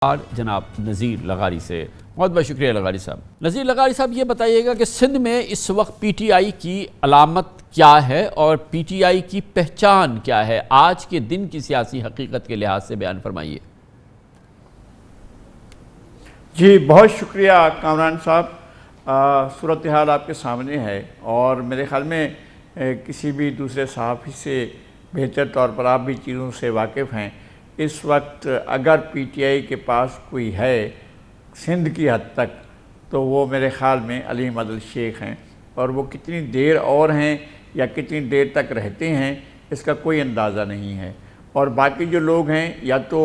اور جناب نذیر لغاری سے بہت بہت شکریہ لغاری صاحب۔ نذیر لغاری صاحب یہ بتائیے گا کہ سندھ میں اس وقت پی ٹی آئی کی علامت کیا ہے اور پی ٹی آئی کی پہچان کیا ہے؟ آج کے دن کی سیاسی حقیقت کے لحاظ سے بیان فرمائیے۔ جی بہت شکریہ کامران صاحب، صورتحال آپ کے سامنے ہے اور میرے خیال میں کسی بھی دوسرے صحافی سے بہتر طور پر آپ بھی چیزوں سے واقف ہیں۔ اس وقت اگر پی ٹی آئی کے پاس کوئی ہے سندھ کی حد تک تو وہ میرے خیال میں علیم عدل شیخ ہیں، اور وہ کتنی دیر اور ہیں یا کتنی دیر تک رہتے ہیں اس کا کوئی اندازہ نہیں ہے۔ اور باقی جو لوگ ہیں یا تو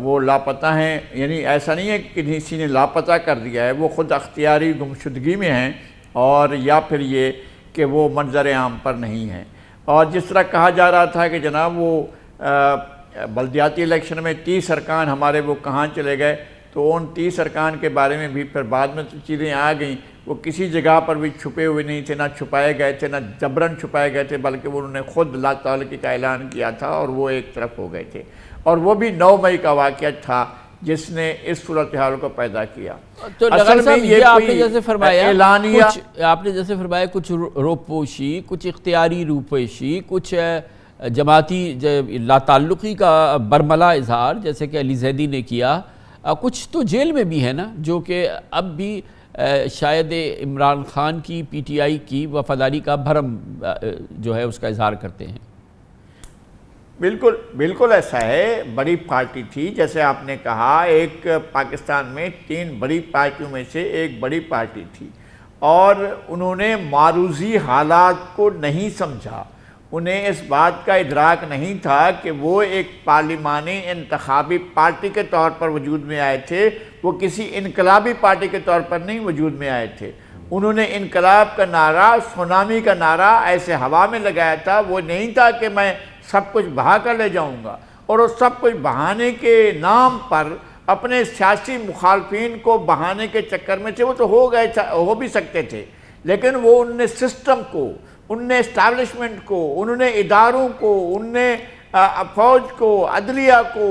وہ لاپتہ ہیں، یعنی ایسا نہیں ہے کہ کسی نے لاپتہ کر دیا ہے، وہ خود اختیاری گمشدگی میں ہیں، اور یا پھر یہ کہ وہ منظر عام پر نہیں ہیں۔ اور جس طرح کہا جا رہا تھا کہ جناب وہ بلدیاتی الیکشن میں 30 ارکان ہمارے وہ کہاں چلے گئے، تو ان 30 ارکان کے بارے میں بھی پھر بعد میں چیزیں آ گئیں۔ وہ کسی جگہ پر بھی چھپے ہوئے نہیں تھے، نہ چھپائے گئے تھے، نہ جبراً چھپائے گئے تھے، بلکہ وہ انہوں نے خود لا تعلقی کا اعلان کیا تھا اور وہ ایک طرف ہو گئے تھے، اور وہ بھی 9 مئی کا واقعہ تھا جس نے اس صورتحال کو پیدا کیا۔ تو لغاری صاحب یہ آپ نے جیسے فرمایا کچھ روپوشی، کچھ اختیاری روپوشی، کچھ جماعتی لا تعلقی کا برملا اظہار جیسے کہ علی زیدی نے کیا، کچھ تو جیل میں بھی ہے نا جو کہ اب بھی شاید عمران خان کی پی ٹی آئی کی وفاداری کا بھرم جو ہے اس کا اظہار کرتے ہیں۔ بالکل ایسا ہے، بڑی پارٹی تھی جیسے آپ نے کہا، ایک پاکستان میں 3 بڑی پارٹیوں میں سے ایک بڑی پارٹی تھی، اور انہوں نے معروضی حالات کو نہیں سمجھا۔ انہیں اس بات کا ادراک نہیں تھا کہ وہ ایک پارلیمانی انتخابی پارٹی کے طور پر وجود میں آئے تھے، وہ کسی انقلابی پارٹی کے طور پر نہیں وجود میں آئے تھے۔ انہوں نے انقلاب کا نعرہ، سونامی کا نعرہ ایسے ہوا میں لگایا تھا، وہ نہیں تھا کہ میں سب کچھ بہا کر لے جاؤں گا، اور وہ سب کچھ بہانے کے نام پر اپنے سیاسی مخالفین کو بہانے کے چکر میں تھے۔ وہ تو ہو بھی سکتے تھے، لیکن وہ ان نے سسٹم کو، ان نے اسٹیبلشمنٹ کو، انہوں نے اداروں کو، ان نے فوج کو، عدلیہ کو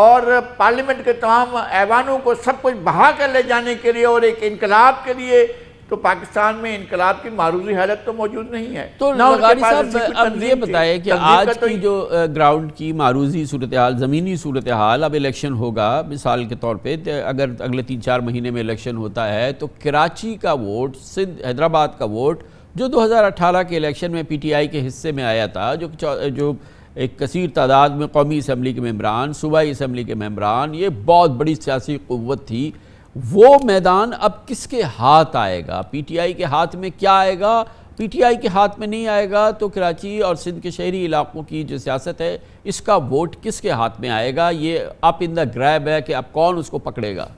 اور پارلیمنٹ کے تمام ایوانوں کو سب کچھ بہا کر لے جانے کے لیے اور ایک انقلاب کے لیے، تو پاکستان میں انقلاب کی معروضی حالت تو موجود نہیں ہے۔ تو لغاری صاحب اب یہ بتائیں کہ آج کی جو گراؤنڈ کی معروضی صورتحال، زمینی صورتحال، اب الیکشن ہوگا مثال کے طور پہ، اگر اگلے 3-4 مہینے میں الیکشن ہوتا ہے تو کراچی کا ووٹ، حیدرآباد کا ووٹ جو 2018 کے الیکشن میں پی ٹی آئی کے حصے میں آیا تھا، جو ایک کثیر تعداد میں قومی اسمبلی کے ممبران، صوبائی اسمبلی کے ممبران، یہ بہت بڑی سیاسی قوت تھی، وہ میدان اب کس کے ہاتھ آئے گا؟ پی ٹی آئی کے ہاتھ میں کیا آئے گا؟ پی ٹی آئی کے ہاتھ میں نہیں آئے گا تو کراچی اور سندھ کے شہری علاقوں کی جو سیاست ہے اس کا ووٹ کس کے ہاتھ میں آئے گا؟ یہ اپ ان دا گریب ہے کہ اب کون اس کو پکڑے گا؟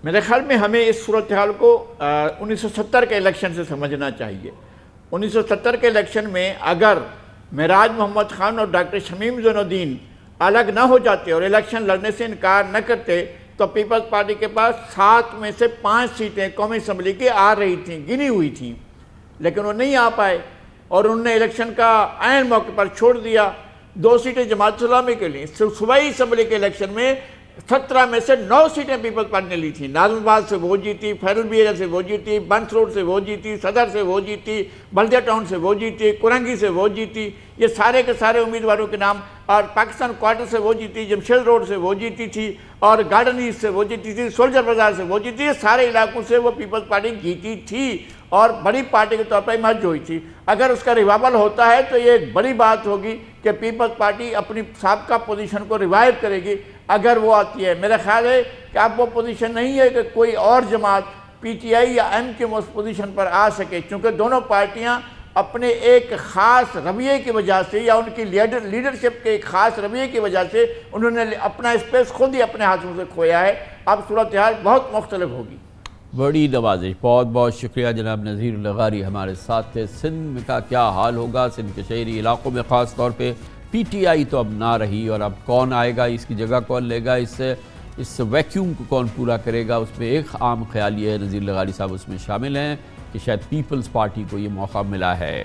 میرے خیال میں ہمیں اس صورتحال کو 1970 کے الیکشن سے سمجھنا چاہیے۔ 1970 کے الیکشن میں اگر معراج محمد خان اور ڈاکٹر شمیم زین الدین الگ نہ ہو جاتے اور الیکشن لڑنے سے انکار نہ کرتے تو پیپلز پارٹی کے پاس 7 میں سے 5 سیٹیں قومی اسمبلی کی آ رہی تھیں، گنی ہوئی تھیں، لیکن وہ نہیں آ پائے، اور انہوں نے الیکشن کا عین موقع پر چھوڑ دیا۔ 2 سیٹیں جماعت اسلامی کے لیے، صوبائی اسمبلی کے الیکشن میں 17 میں سے 9 سیٹیں پیپلز پارٹی نے لی تھیں۔ ناظم آباد سے وہ جیتی، فیرل بیرا سے وہ جیتی، بنس روڈ سے وہ جیتی، صدر سے وہ جیتی، بلدیہ ٹاؤن سے وہ جیتی، کرنگی سے وہ جیتی، یہ سارے کے سارے امیدواروں کے نام، اور پاکستان کوارٹر سے وہ جیتی، جمشید روڈ سے وہ جیتی تھی، اور گارڈن ایسٹ سے وہ جیتی تھی، سولجر بازار سے وہ جیتی، یہ سارے علاقوں سے وہ پیپلز پارٹی جیتی تھی اور بڑی پارٹی کے طور پر ایمرج ہوئی تھی۔ اگر اس کا ریوائول ہوتا ہے تو یہ ایک بڑی بات ہوگی کہ پیپلز پارٹی اپنی سابقہ پوزیشن کو ریوائیو کرے گی اگر وہ آتی ہے۔ میرا خیال ہے کہ اب وہ پوزیشن نہیں ہے کہ کوئی اور جماعت پی ٹی آئی یا ایم کیو اس پوزیشن پر آ سکے، چونکہ دونوں پارٹیاں اپنے ایک خاص رویے کی وجہ سے یا ان کی لیڈرشپ کے ایک خاص رویے کی وجہ سے انہوں نے اپنا اسپیس خود ہی اپنے ہاتھوں سے کھویا ہے۔ اب صورتحال بہت مختلف ہوگی۔ بڑی نوازش، بہت بہت شکریہ جناب نذیر لغاری ہمارے ساتھ تھے۔ سندھ کا کیا حال ہوگا، سندھ کے شہری علاقوں میں خاص طور پہ پی ٹی آئی تو اب نہ رہی، اور اب کون آئے گا، اس کی جگہ کون لے گا، اس ویکیوم کو کون پورا کرے گا؟ اس میں ایک عام خیال یہ ہے، نذیر لغاری صاحب اس میں شامل ہیں کہ شاید پیپلز پارٹی کو یہ موقع ملا ہے